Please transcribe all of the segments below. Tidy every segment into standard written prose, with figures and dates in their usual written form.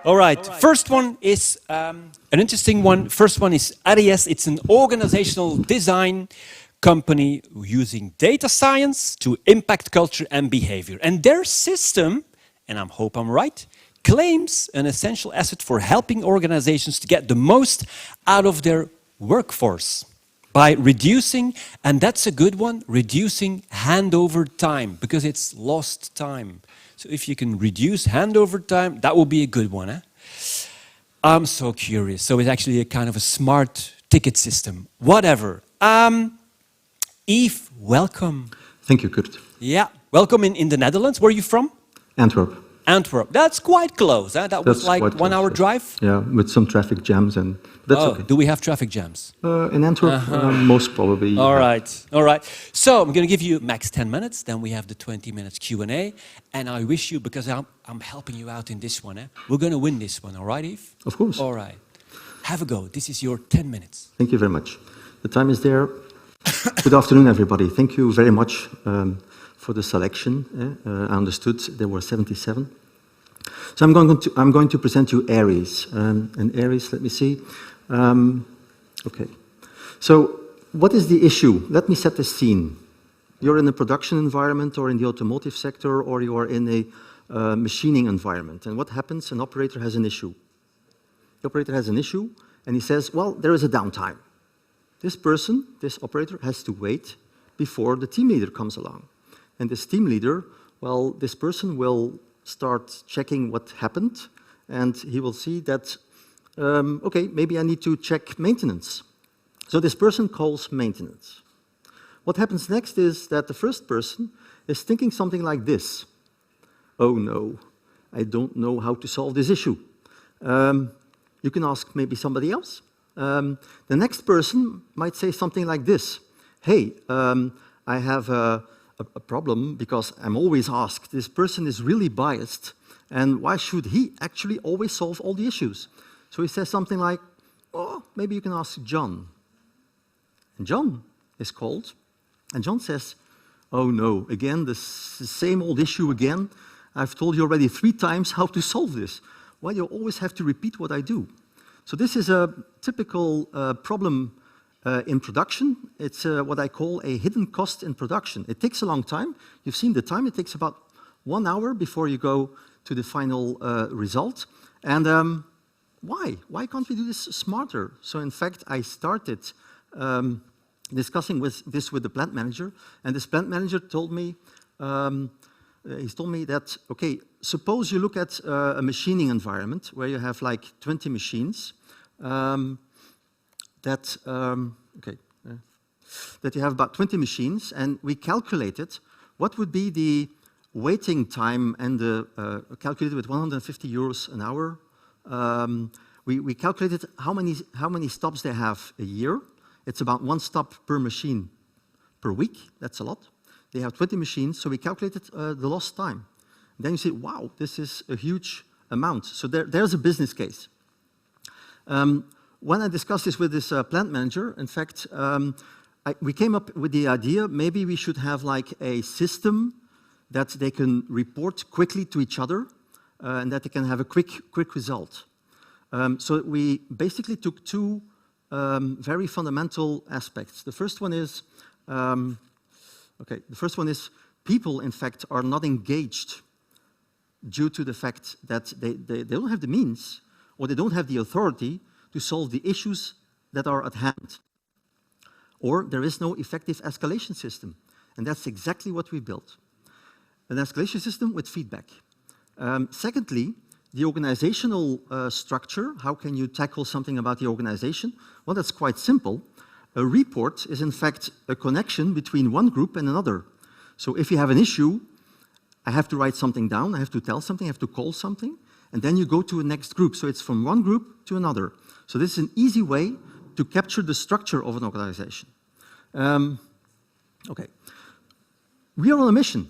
All right. First one is an interesting one. First one is Aeriez. It's an organizational design company using data science to impact culture and behavior. And their system, and I hope I'm right, claims an essential asset for helping organizations to get the most out of their workforce by reducing, and that's a good one, reducing handover time, because it's lost time. So if you can reduce handover time, that will be a good one. Eh? I'm so curious. So it's actually a kind of a smart ticket system. Whatever. Yves, welcome. Thank you, Kurt. Yeah, welcome in the Netherlands. Where are you from? Antwerp. Antwerp. That's quite close. Huh? That was like 1 hour drive? Yeah, with some traffic jams, and that's okay. Do we have traffic jams? In Antwerp, most probably. All right, all right. So I'm going to give you max 10 minutes, then we have the 20 minutes Q&A, and I wish you, because I'm helping you out in this one, we're going to win this one, all right, Yves? Of course. All right. Have a go. This is your 10 minutes. Thank you very much. The time is there. Good afternoon, everybody. Thank you very much for the selection. I understood there were 77. So I'm going to present you Aeriez. And Aeriez, let me see. Okay. So what is the issue? Let me set the scene. You're in a production environment or in the automotive sector, or you are in a machining environment. And what happens? An operator has an issue. The operator has an issue, and he says, well, there is a downtime. This person, this operator, has to wait before the team leader comes along. And this team leader, well, this person will start checking what happened, and he will see that, okay, maybe I need to check maintenance. So this person calls maintenance. What happens next is that the first person is thinking something like this. Oh no, I don't know how to solve this issue. You can ask maybe somebody else. The next person might say something like this. Hey, I have a problem because I'm always asked, this person is really biased, and why should he actually always solve all the issues? So he says something like, oh, maybe you can ask John. And John is called, and John says, oh no, again, the same old issue again. I've told you already 3 times how to solve this. Why do you always have to repeat what I do? So this is a typical problem in production. It's what I call a hidden cost in production. It takes a long time. You've seen the time. It takes about 1 hour before you go to the final result. And why? Why can't we do this smarter? So in fact, I started discussing this with the plant manager, and this plant manager told me, that, okay, suppose you look at a machining environment where you have like 20 machines, that you have about 20 machines, and we calculated what would be the waiting time, and calculated with 150 euros an hour. We calculated how many stops they have a year. It's about 1 stop per machine per week. That's a lot. They have 20 machines, so we calculated the lost time. Then you say, wow, this is a huge amount. So there's a business case. When I discussed this with this plant manager, in fact, we came up with the idea, maybe we should have like a system that they can report quickly to each other, and that they can have a quick result. So we basically took 2 very fundamental aspects. The first one is, people, in fact, are not engaged due to the fact that they don't have the means, or they don't have the authority to solve the issues that are at hand. Or there is no effective escalation system. And that's exactly what we built. An escalation system with feedback. Secondly, the organizational structure. How can you tackle something about the organization? Well, that's quite simple. A report is, in fact, a connection between one group and another. So if you have an issue, I have to write something down, I have to tell something, I have to call something, and then you go to a next group. So it's from one group to another. So this is an easy way to capture the structure of an organization. Okay. We are on a mission.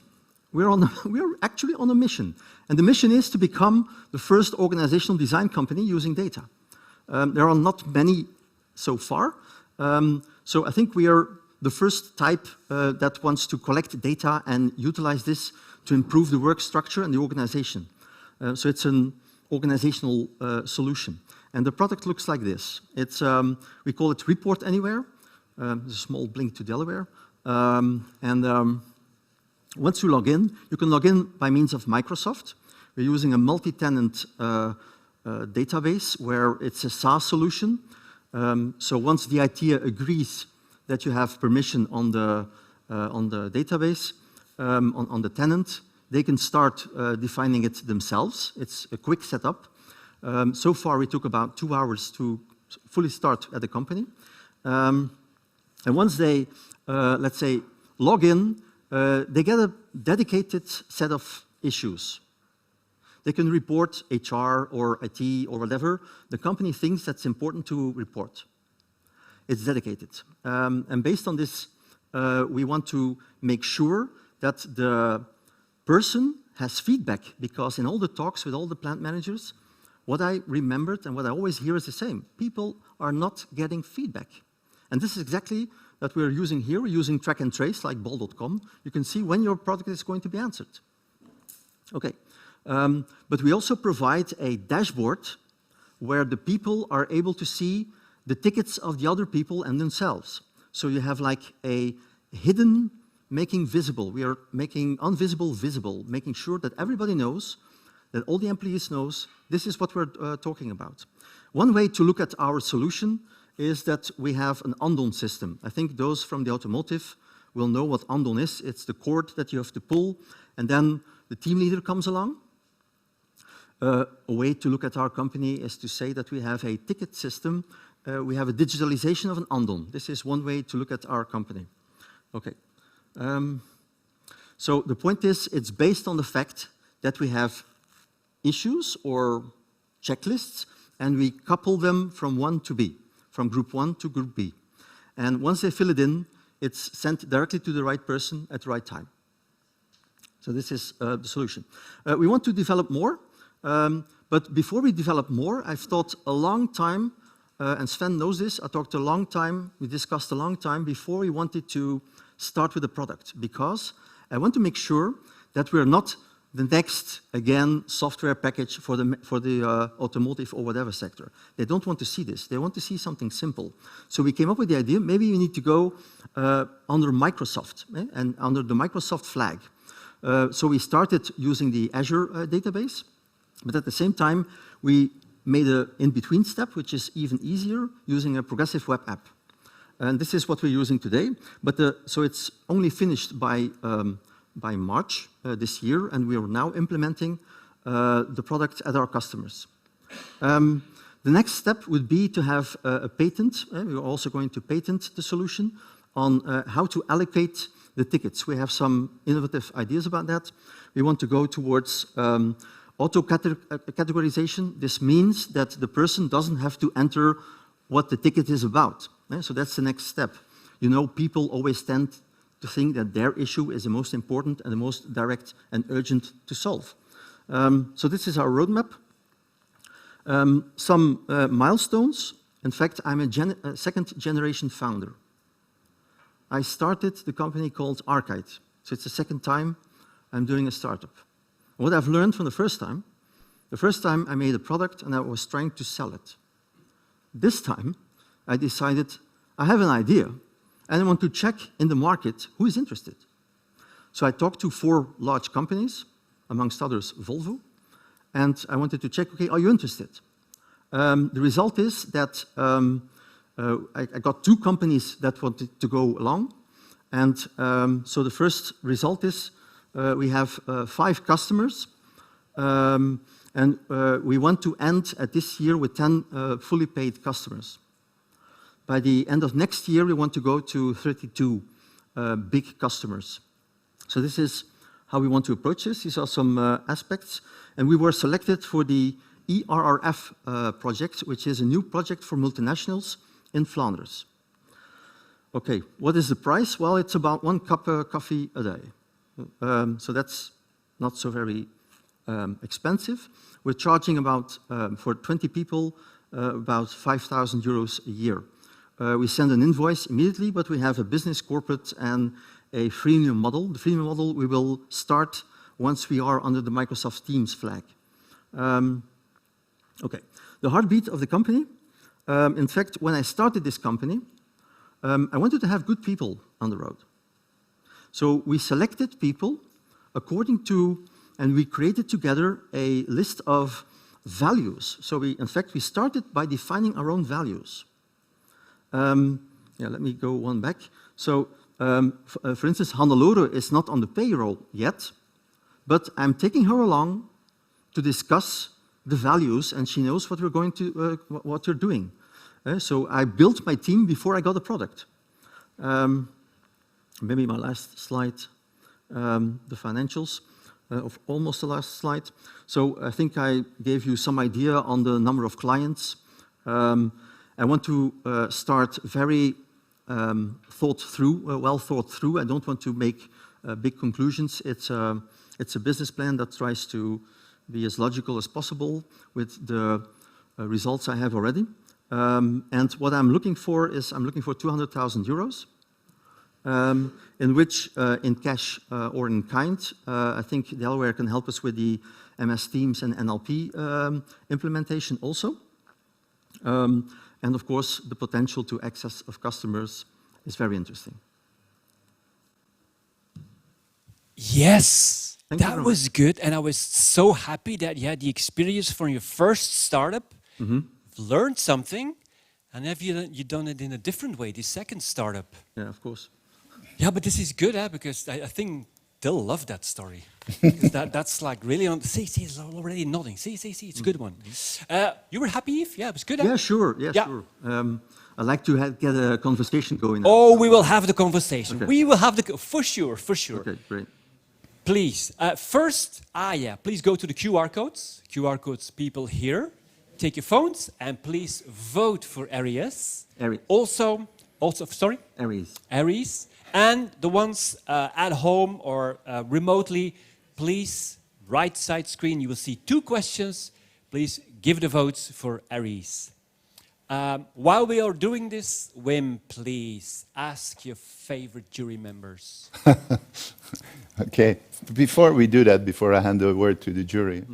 We are actually on a mission. And the mission is to become the first organizational design company using data. There are not many so far. So I think we are the first type that wants to collect data and utilize this to improve the work structure and the organization. So it's an organizational solution. And the product looks like this. It's, we call it Report Anywhere. There's a small blink to Delaware. Once you log in, you can log in by means of Microsoft. We're using a multi-tenant database where it's a SaaS solution. So once the IT agrees that you have permission on the database, on the tenant, they can start defining it themselves. It's a quick setup. So far, it took about 2 hours to fully start at the company. And once they, let's say, log in, they get a dedicated set of issues. They can report HR or IT or whatever the company thinks that's important to report. It's dedicated. And based on this, we want to make sure that the person has feedback, because in all the talks with all the plant managers, what I remembered and what I always hear is the same. People are not getting feedback. And this is exactly that we're using here. We're using track and trace like bol.com. You can see when your product is going to be answered. Okay. But we also provide a dashboard where the people are able to see the tickets of the other people and themselves. So you have like a hidden making visible. We are making invisible visible, making sure that everybody knows, that all the employees knows, this is what we're talking about. One way to look at our solution is that we have an Andon system. I think those from the automotive will know what Andon is. It's the cord that you have to pull, and then the team leader comes along. A way to look at our company is to say that we have a ticket system. We have a digitalization of an Andon. This is one way to look at our company. Okay. So the point is, it's based on the fact that we have issues or checklists, and we couple them from 1 to B, from group 1 to group B. And once they fill it in, it's sent directly to the right person at the right time. So this is the solution. We want to develop more. But before we develop more, I've thought a long time, and Sven knows this, I talked a long time, we discussed a long time before we wanted to start with the product, because I want to make sure that we're not the next, again, software package for the automotive or whatever sector. They don't want to see this. They want to see something simple. So we came up with the idea, maybe we need to go under Microsoft, and under the Microsoft flag. So we started using the Azure database. But at the same time, we made an in-between step, which is even easier, using a progressive web app. And this is what we're using today. But so it's only finished by March this year, and we are now implementing the product at our customers. The next step would be to have a patent. We're also going to patent the solution on how to allocate the tickets. We have some innovative ideas about that. We want to go towards auto-categorization. This means that the person doesn't have to enter what the ticket is about. So that's the next step. You know, people always tend to think that their issue is the most important and the most direct and urgent to solve. So this is our roadmap. Some milestones. In fact, I'm a second-generation founder. I started the company called Arcade. So it's the second time I'm doing a startup. What I've learned from the first time I made a product and I was trying to sell it. This time, I decided I have an idea and I want to check in the market who is interested. So I talked to 4 large companies, amongst others Volvo, and I wanted to check, okay, are you interested? The result is that I got 2 companies that wanted to go along, and so the first result is we have 5 customers, and we want to end at this year with 10 fully paid customers. By the end of next year, we want to go to 32 big customers. So this is how we want to approach this. These are some aspects. And we were selected for the ERRF project, which is a new project for multinationals in Flanders. Okay, what is the price? Well, it's about 1 cup of coffee a day. So that's not so very expensive. We're charging about, for 20 people, about 5,000 euros a year. We send an invoice immediately, but we have a business, corporate, and a freemium model. The freemium model we will start once we are under the Microsoft Teams flag. Okay, the heartbeat of the company. In fact, when I started this company, I wanted to have good people on the road. So we selected people according to, and we created together a list of values. So in fact, we started by defining our own values. Let me go one back. So, for instance, Hannelore is not on the payroll yet, but I'm taking her along to discuss the values, and she knows what we're going to, what we're doing. So I built my team before I got a product. Maybe my last slide, the financials, of almost the last slide. So I think I gave you some idea on the number of clients. I want to start very well thought through. I don't want to make big conclusions. It's a business plan that tries to be as logical as possible with the results I have already. And what I'm looking for is, I'm looking for 200,000 euros, in which, in cash or in kind, I think Delaware can help us with the MS Teams and NLP implementation also. And of course, the potential to access of customers is very interesting. Yes, that was good. And I was so happy that you had the experience from your first startup, learned something, and have you done it in a different way, the second startup? Yeah, of course. Yeah, but this is good, because I think they'll love that story. That's like really on. See, it's already nodding. See, it's a good one. You were happy, Yves? Yeah, it was good. Yeah, sure. Yeah, sure. I like to get a conversation going. Oh, we will have the conversation. Okay. We will have the for sure. Okay, great. Please, first, please go to the QR codes. QR codes, people here. Take your phones and please vote for Aeriez. Also, sorry? Aeriez. And the ones at home or remotely, please, right side screen, you will see 2 questions. Please give the votes for Aeriez. While we are doing this, Wim, please ask your favorite jury members. Okay, before we do that, before I hand the word to the jury,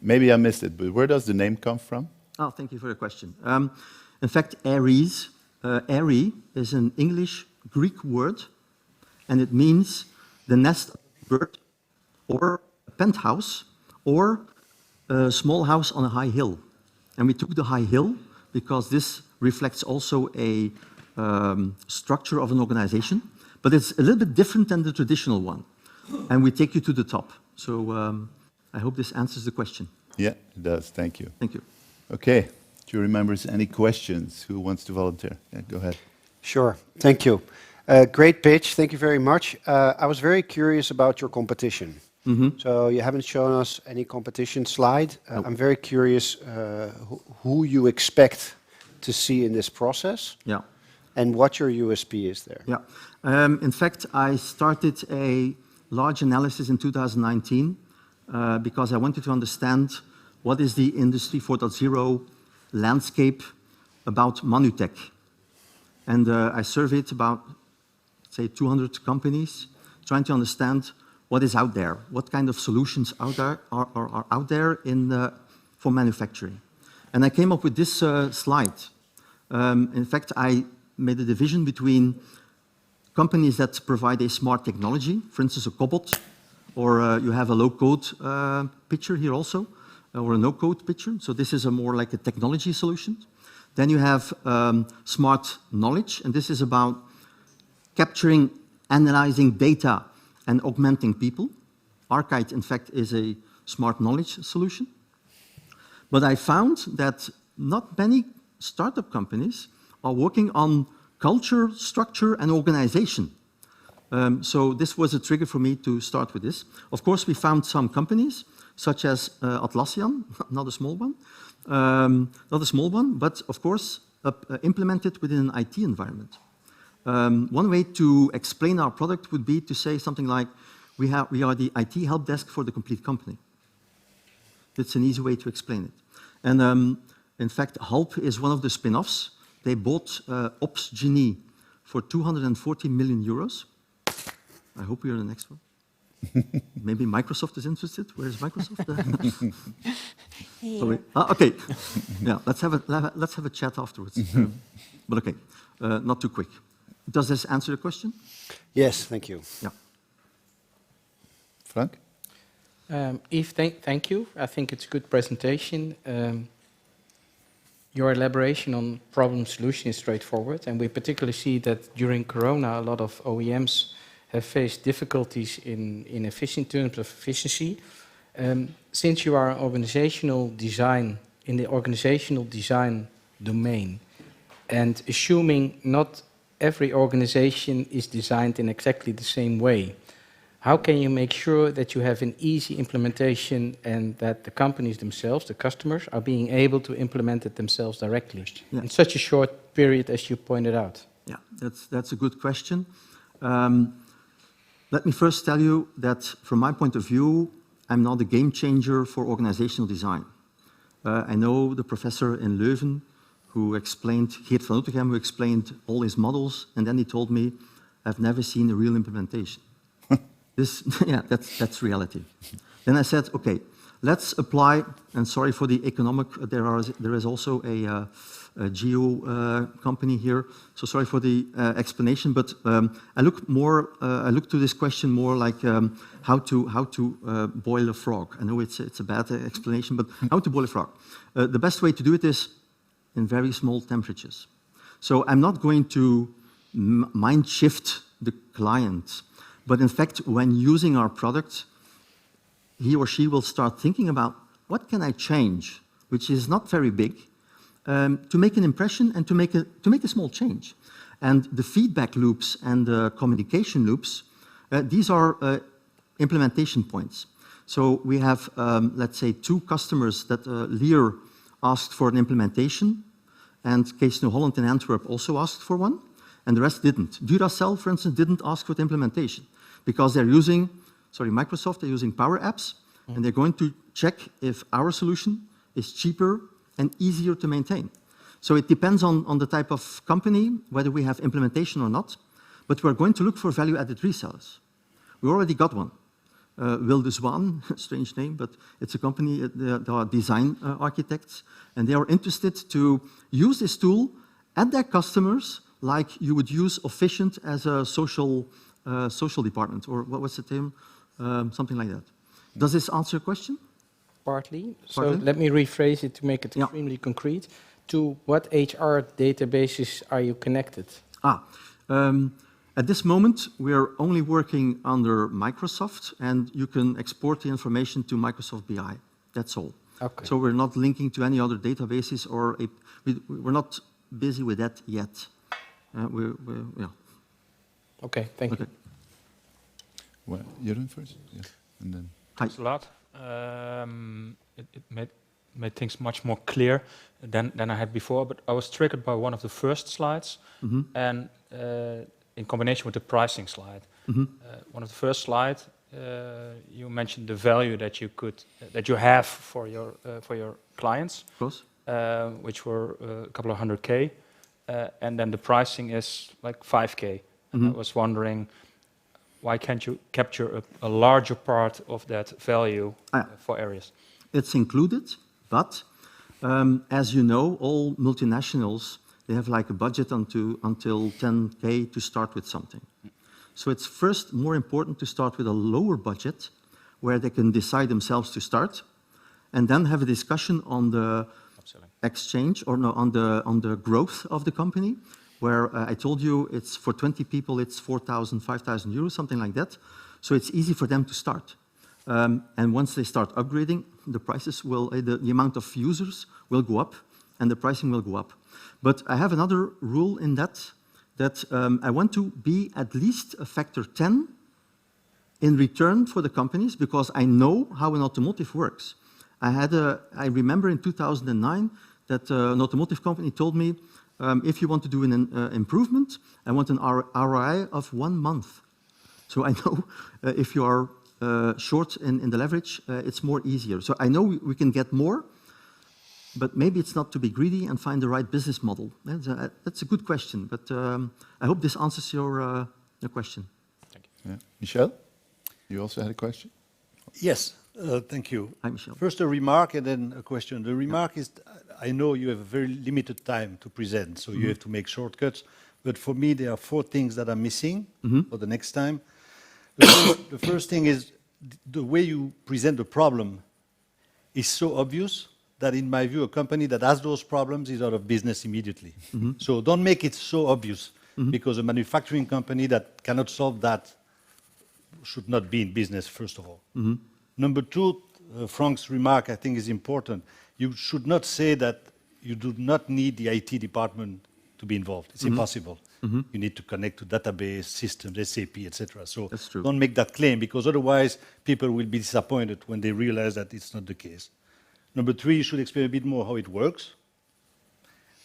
maybe I missed it, but where does the name come from? Oh, thank you for the question. In fact, Aeriez, Aerie is an English-Greek word, and it means the nest of a bird, or a penthouse, or a small house on a high hill. And we took the high hill because this reflects also a structure of an organization, but it's a little bit different than the traditional one. And we take you to the top. So I hope this answers the question. Yeah, it does. Thank you. Thank you. Okay, jury members, any questions? Who wants to volunteer? Yeah, go ahead. Sure, thank you. Great pitch, thank you very much. I was very curious about your competition. So you haven't shown us any competition slide. I'm very curious who you expect to see in this process. Yeah. And what your USP is there. Yeah. In fact, I started a large analysis in 2019 because I wanted to understand what is the Industry 4.0 landscape about Manutech. And I surveyed about, say, 200 companies, trying to understand what is out there, what kind of solutions out there are out there for manufacturing. And I came up with this slide. In fact, I made a division between companies that provide a smart technology, for instance, a cobot, or you have a low-code picture here also, or a no-code picture. So this is more like a technology solution. Then you have smart knowledge, and this is about capturing, analyzing data, and augmenting people. Archite, in fact, is a smart knowledge solution. But I found that not many startup companies are working on culture, structure, and organization. So this was a trigger for me to start with this. Of course, we found some companies, such as Atlassian, not a small one, but of course, implemented within an IT environment. One way to explain our product would be to say something like, we are the IT help desk for the complete company. That's an easy way to explain it. And in fact, Hulp is one of the spin-offs. They bought OpsGenie for 240 million euros. I hope you're the next one. Maybe Microsoft is interested. Where is Microsoft? Here. Sorry. Okay. Yeah, let's have a chat afterwards. But okay, not too quick. Does this answer your question? Yes, thank you. Yeah. Frank? Yves, thank you. I think it's a good presentation. Your elaboration on problem solution is straightforward, and we particularly see that during Corona, a lot of OEMs have faced difficulties in terms of efficiency. Since you are in the organizational design domain, and assuming not every organization is designed in exactly the same way, how can you make sure that you have an easy implementation and that the companies themselves, the customers, are being able to implement it themselves directly in such a short period as you pointed out? Yeah, that's a good question. Let me first tell you that from my point of view, I'm not a game changer for organizational design. I know the professor in Leuven who explained, Geert van Oetegem, who explained all his models, and then he told me, I've never seen a real implementation. Yeah, that's reality. Then I said, okay, let's apply, and sorry for the economic, there is also a geo company here, so sorry for the explanation, but I look to this question more like how to boil a frog. I know it's a bad explanation, but how to boil a frog. The best way to do it is in very small temperatures. So I'm not going to mind shift the client. But in fact, when using our product, he or she will start thinking about what can I change, which is not very big, to make an impression and to make a small change. And the feedback loops and the communication loops, these are implementation points. So we have, let's say, 2 customers that Lear asked for an implementation, and Case New Holland in Antwerp also asked for one, and the rest didn't. Duracell, for instance, didn't ask for the implementation, because they're using, Microsoft, they're using Power Apps, and they're going to check if our solution is cheaper and easier to maintain. So it depends on the type of company, whether we have implementation or not, but we're going to look for value-added resellers. We already got one. Wilde Zwaan, strange name, but it's a company, they are design architects, and they are interested to use this tool at their customers like you would use Efficient as a social department, or what was the term? Something like that. Does this answer your question? Partly. So let me rephrase it to make it extremely concrete. To what HR databases are you connected? At this moment, we are only working under Microsoft, and you can export the information to Microsoft BI. That's all. Okay. So we're not linking to any other databases, or we're not busy with that yet. Yeah. Okay, thank you. Well, Jeroen first? Yeah. And then. Thanks a lot. It made things much more clear than I had before, but I was triggered by one of the first slides, and in combination with the pricing slide. One of the first slides, you mentioned the value that you have for your clients, Of course. which were a couple of $100K, and then the pricing is like $5K. And I was wondering, why can't you capture a larger part of that value for Aeriez? It's included, but as you know, all multinationals, they have like a budget until 10K to start with something. So it's first more important to start with a lower budget where they can decide themselves to start, and then have a discussion on the exchange, or no, on the growth of the company, where I told you it's for 20 people, it's 4,000, 5,000 euros, something like that. So it's easy for them to start. And once they start upgrading, the prices will, the amount of users will go up, and the pricing will go up. But I have another rule in that I want to be at least a factor 10 in return for the companies, because I know how an automotive works. I remember in 2009 that an automotive company told me, if you want to do an improvement, I want an ROI of 1 month. So I know if you are short in the leverage, it's more easier. So I know we can get more, but maybe it's not to be greedy and find the right business model. That's a good question, but I hope this answers your question. Thank you. Yeah. Michel? You also had a question? Yes, thank you. Hi, Michel. First, a remark and then a question. The remark is, I know you have a very limited time to present, so you have to make shortcuts. But for me, there are 4 things that are missing for the next time. The first thing is the way you present the problem is so obvious that, in my view, a company that has those problems is out of business immediately. So don't make it so obvious, because a manufacturing company that cannot solve that should not be in business, first of all. Number 2, Frank's remark, I think, is important. You should not say that you do not need the IT department to be involved. It's impossible. You need to connect to database, systems, SAP, etc. So That's true. don't make that claim, because otherwise people will be disappointed when they realize that it's not the case. Number 3, you should explain a bit more how it works,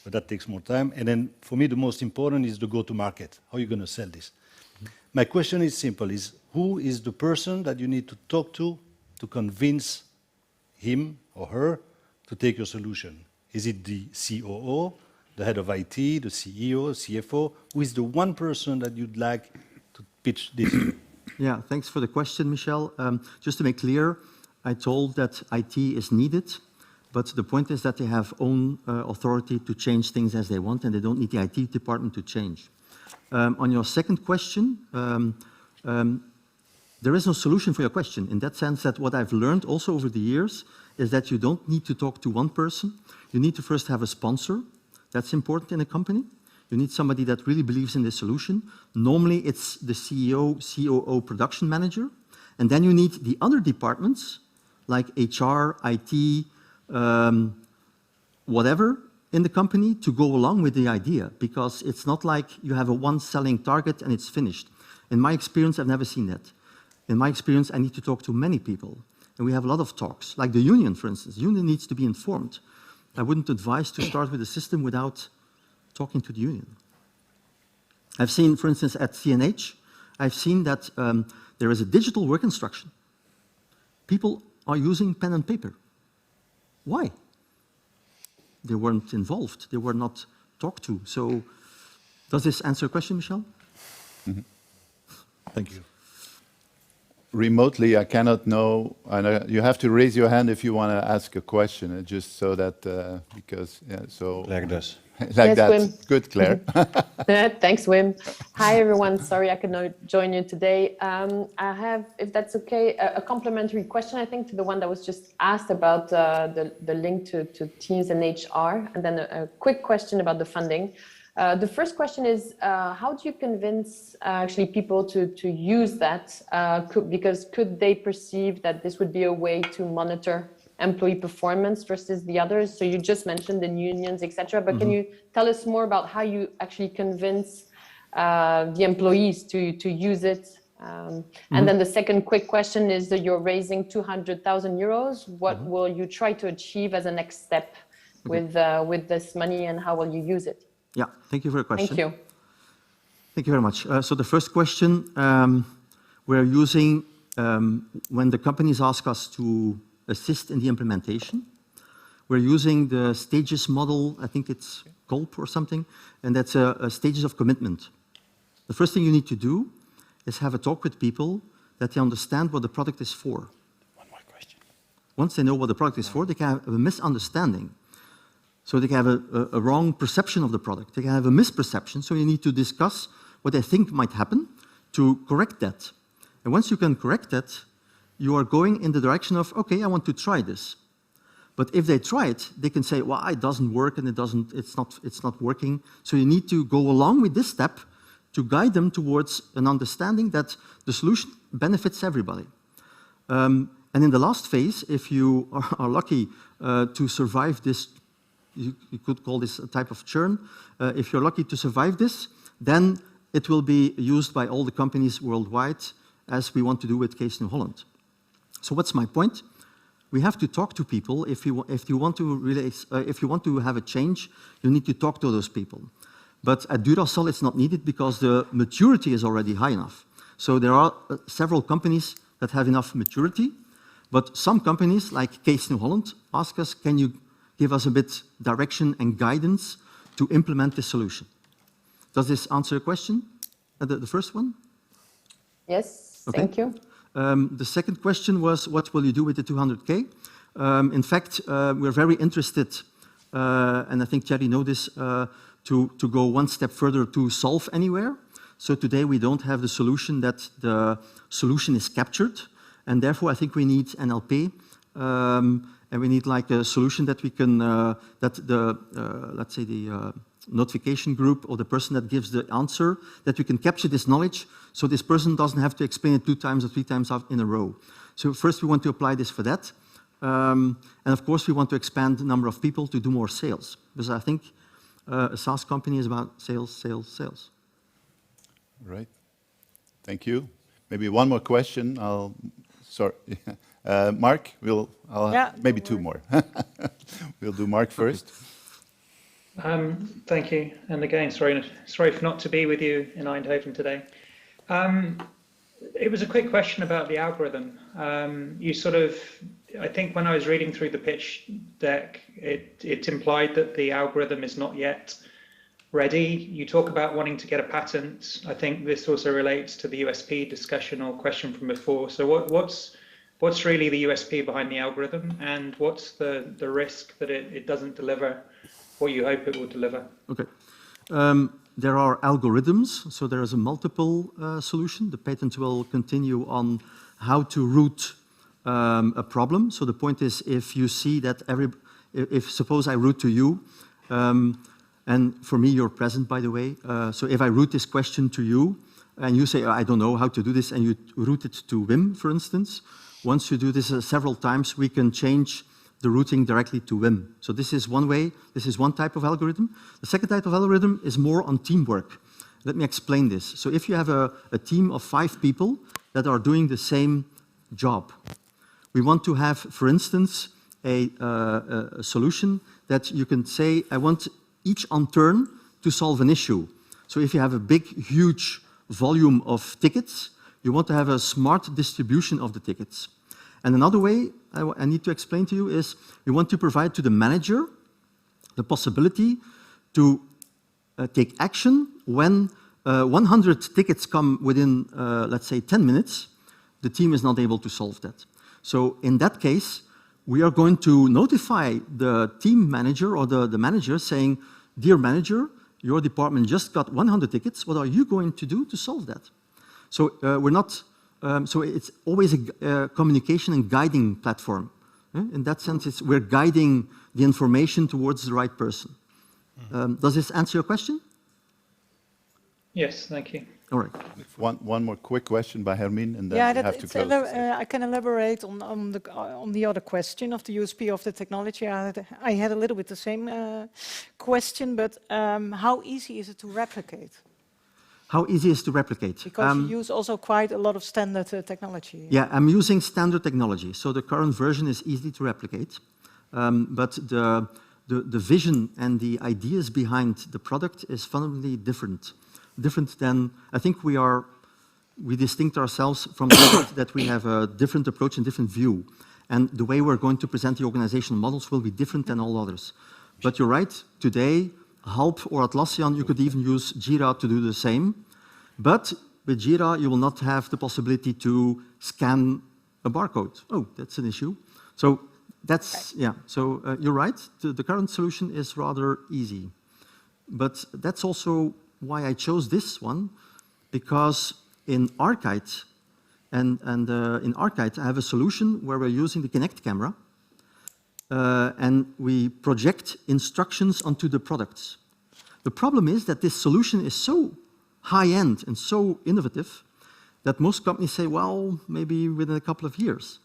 but that takes more time. And then, for me, the most important is the go-to-market. How are you going to sell this? My question is simple, is who is the person that you need to talk to convince him or her to take your solution? Is it the COO, the head of IT, the CEO, CFO? Who is the one person that you'd like to pitch this to? Yeah, thanks for the question, Michel. Just to make clear, I told that IT is needed, but the point is that they have own authority to change things as they want, and they don't need the IT department to change. On your second question, there is no solution for your question, in that sense that what I've learned also over the years is that you don't need to talk to one person. You need to first have a sponsor. That's important in a company. You need somebody that really believes in the solution. Normally, it's the CEO, COO, production manager. And then you need the other departments, like HR, IT, whatever, in the company to go along with the idea, because it's not like you have a one selling target and it's finished. In my experience, I've never seen that. In my experience, I need to talk to many people. And we have a lot of talks, like the union, for instance. The union needs to be informed. I wouldn't advise to start with a system without talking to the union. I've seen, for instance, at CNH, I've seen that there is a digital work instruction. People are using pen and paper. Why? They weren't involved. They were not talked to. So does this answer your question, Michel? Thank you. Remotely, I cannot know. You have to raise your hand if you want to ask a question, just so that, because, yeah, so. Like this. Like Yes, that. Wim. Good, Claire. Thanks, Wim. Hi, everyone. Sorry I could not join you today. I have, if that's okay, a complementary question, I think, to the one that was just asked about the link to Teams and HR, and then a quick question about the funding. The first question is, how do you convince actually people to use that? Because could they perceive that this would be a way to monitor employee performance versus the others? So you just mentioned the unions, etc. But can you tell us more about how you actually convince the employees to use it? And then the second quick question is that you're raising 200,000 euros. What will you try to achieve as a next step with this money, and how will you use it? Yeah, thank you for your question. Thank you. Thank you very much. So the first question, we're using, when the companies ask us to assist in the implementation, we're using the stages model, I think it's GOLP or something, and that's a stages of commitment. The first thing you need to do is have a talk with people that they understand what the product is for. One more question. Once they know what the product is for, they can have a misunderstanding. So they can have a wrong perception of the product. They can have a misperception, so you need to discuss what they think might happen to correct that. And once you can correct that, you are going in the direction of, okay, I want to try this. But if they try it, they can say, well, it doesn't work and it's not working. So you need to go along with this step to guide them towards an understanding that the solution benefits everybody. And in the last phase, if you are lucky to survive this, you could call this a type of churn. If you're lucky to survive this, then it will be used by all the companies worldwide, as we want to do with Case New Holland. So what's my point? We have to talk to people. If you want to have a change, you need to talk to those people. But at Duracell, it's not needed because the maturity is already high enough. So there are several companies that have enough maturity, but some companies, like Case New Holland, ask us, can you give us a bit direction and guidance to implement this solution? Does this answer your question, the first one? Yes, Okay. thank you. The second question was, what will you do with the 200K? In fact, we're very interested, and I think Thierry knows this, to go one step further to solve anywhere. So today we don't have the solution that the solution is captured, and therefore I think we need NLP, and we need like a solution that we can, that the, let's say the notification group or the person that gives the answer, that we can capture this knowledge so this person doesn't have to explain it 2 times or 3 times in a row. So first we want to apply this for that. And of course we want to expand the number of people to do more sales, because I think a SaaS company is about sales, sales, sales. Right. Thank you. Maybe one more question. Sorry. Mark, maybe 2 more. We'll do Mark first. Thank you. And again, sorry for not to be with you in Eindhoven today. It was a quick question about the algorithm. You sort of, I think when I was reading through the pitch deck, it implied that the algorithm is not yet ready. You talk about wanting to get a patent. I think this also relates to the USP discussion or question from before. So what's really the USP behind the algorithm, and what's the risk that it doesn't deliver what you hope it will deliver? Okay. There are algorithms, so there is a multiple solution. The patent will continue on how to route a problem. So the point is, if you see that if suppose I route to you, and for me you're present, by the way, so if I route this question to you, and you say, I don't know how to do this, and you route it to Wim, for instance, once you do this several times, we can change the routing directly to Wim. So this is one way, this is one type of algorithm. The second type of algorithm is more on teamwork. Let me explain this. So if you have a team of 5 people that are doing the same job, we want to have, for instance, a solution that you can say, I want each on turn to solve an issue. So if you have a big, huge volume of tickets, you want to have a smart distribution of the tickets. And another way I need to explain to you is we want to provide to the manager the possibility to take action when 100 tickets come within, let's say, 10 minutes. The team is not able to solve that. So in that case, we are going to notify the team manager or the manager saying, dear manager, your department just got 100 tickets. What are you going to do to solve that? So we're not... so it's always a communication and guiding platform. In that sense, we're guiding the information towards the right person. Does this answer your question? Yes, thank you. All right. One more quick question by Hermine, and then we have to close. I can elaborate on the other question of the USP of the technology. I had a little bit the same question, but how easy is it to replicate? How easy is it to replicate? Because you use also quite a lot of standard technology. Yeah, I'm using standard technology. So the current version is easy to replicate. But the vision and the ideas behind the product is fundamentally different. Different than, I think we distinct ourselves from the fact that we have a different approach and different view. And the way we're going to present the organizational models will be different than all others. But you're right, today, Halp or Atlassian, you could even use Jira to do the same. But with Jira, you will not have the possibility to scan a barcode. Oh, that's an issue. So that's, yeah, so you're right. The current solution is rather easy. But that's also why I chose this one, because in Archite, in Archite, I have a solution where we're using the Kinect camera, and we project instructions onto the products. The problem is that this solution is so high-end and so innovative that most companies say, well, maybe within a couple of years.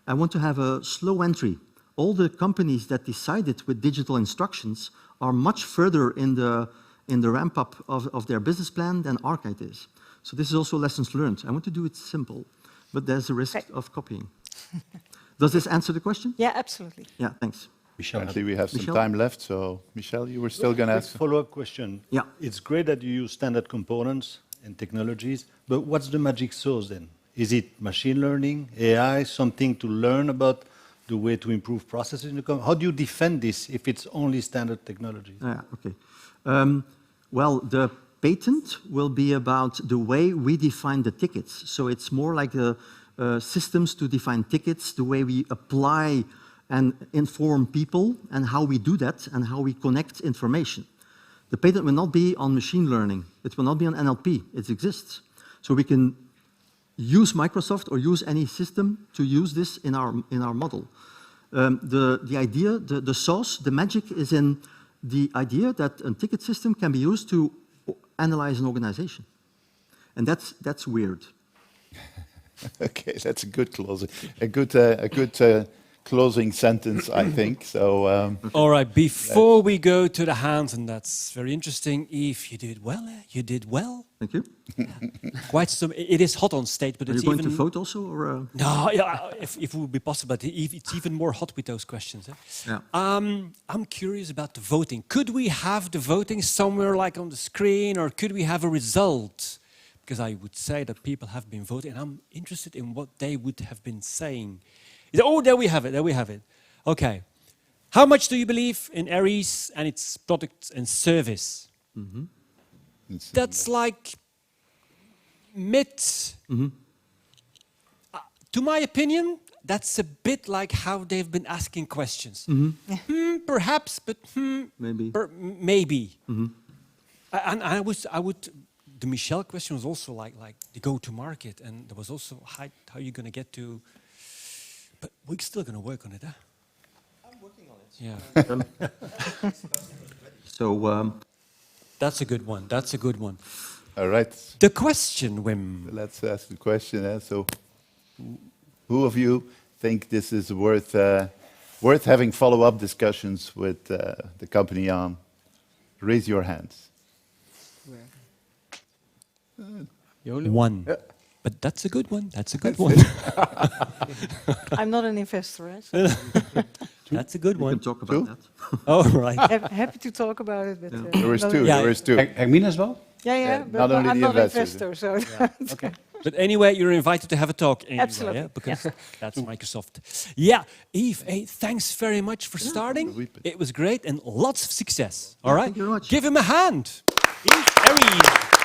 I want to have a slow entry. All the companies that decided with digital instructions are much further in the ramp-up of their business plan than Archite is. So this is also lessons learned. I want to do it simple, but there's a risk of copying. Does this answer the question? Yeah, absolutely. Yeah, thanks. Michel, I see we have some time left, so Michel, you were still going to ask. Follow-up question. Yeah. It's great that you use standard components and technologies, but what's the magic sauce then? Is it machine learning, AI, something to learn about the way to improve processes in the company? How do you defend this if it's only standard technology? Okay. Well, the patent will be about the way we define the tickets. So it's more like systems to define tickets, the way we apply and inform people, and how we do that, and how we connect information. The patent will not be on machine learning. It will not be on NLP. It exists. So we can use Microsoft or use any system to use this in our model. The idea, the sauce, the magic is in the idea that a ticket system can be used to analyze an organization. And that's weird. Okay, that's a good closing. A good closing sentence, I think. So. All right. Before we go to the hands, and that's very interesting. Yves, you did well. You did well. Thank you. Quite some. It is hot on stage, but Are it's you going even. to vote also, or? No, yeah, if it would be possible, but it's even more hot with those questions. Eh? Yeah. I'm curious about the voting. Could we have the voting somewhere like on the screen, or could we have a result? Because I would say that people have been voting, and I'm interested in what they would have been saying. Oh, there we have it, there we have it. Okay. How much do you believe in Aeriez and its products and service? Mm-hmm. That's like mid. Mm-hmm. To my opinion, that's a bit like how they've been asking questions. Mm-hmm. Perhaps, but Maybe. Maybe. Mm-hmm. And I would. The Michel question was also like the go-to-market, and there was also how you're going to get to. But we're still going to work on it, huh? I'm working on it. Yeah. So That's a good one. That's a good one. All right. The question, Wim. Let's ask the question. So, who of you think this is worth having follow-up discussions with the company on? Raise your hands. One. Yeah. But that's a good one. That's a good one. I'm not an investor, eh, so That's a good we one. can talk about that. Oh, right. happy to talk about it. But, There was not- two. Yeah. There was two. Hermine as well? Yeah, but not only I'm the not an investors. investor, so Okay. But anyway, you're invited to have a talk. Anyway, Absolutely, Yeah, because that's Microsoft. Yeah, Yves, hey, thanks very much for starting. It was great and lots of success. All right? thank you very much. Give him a hand. Yves Aeriez.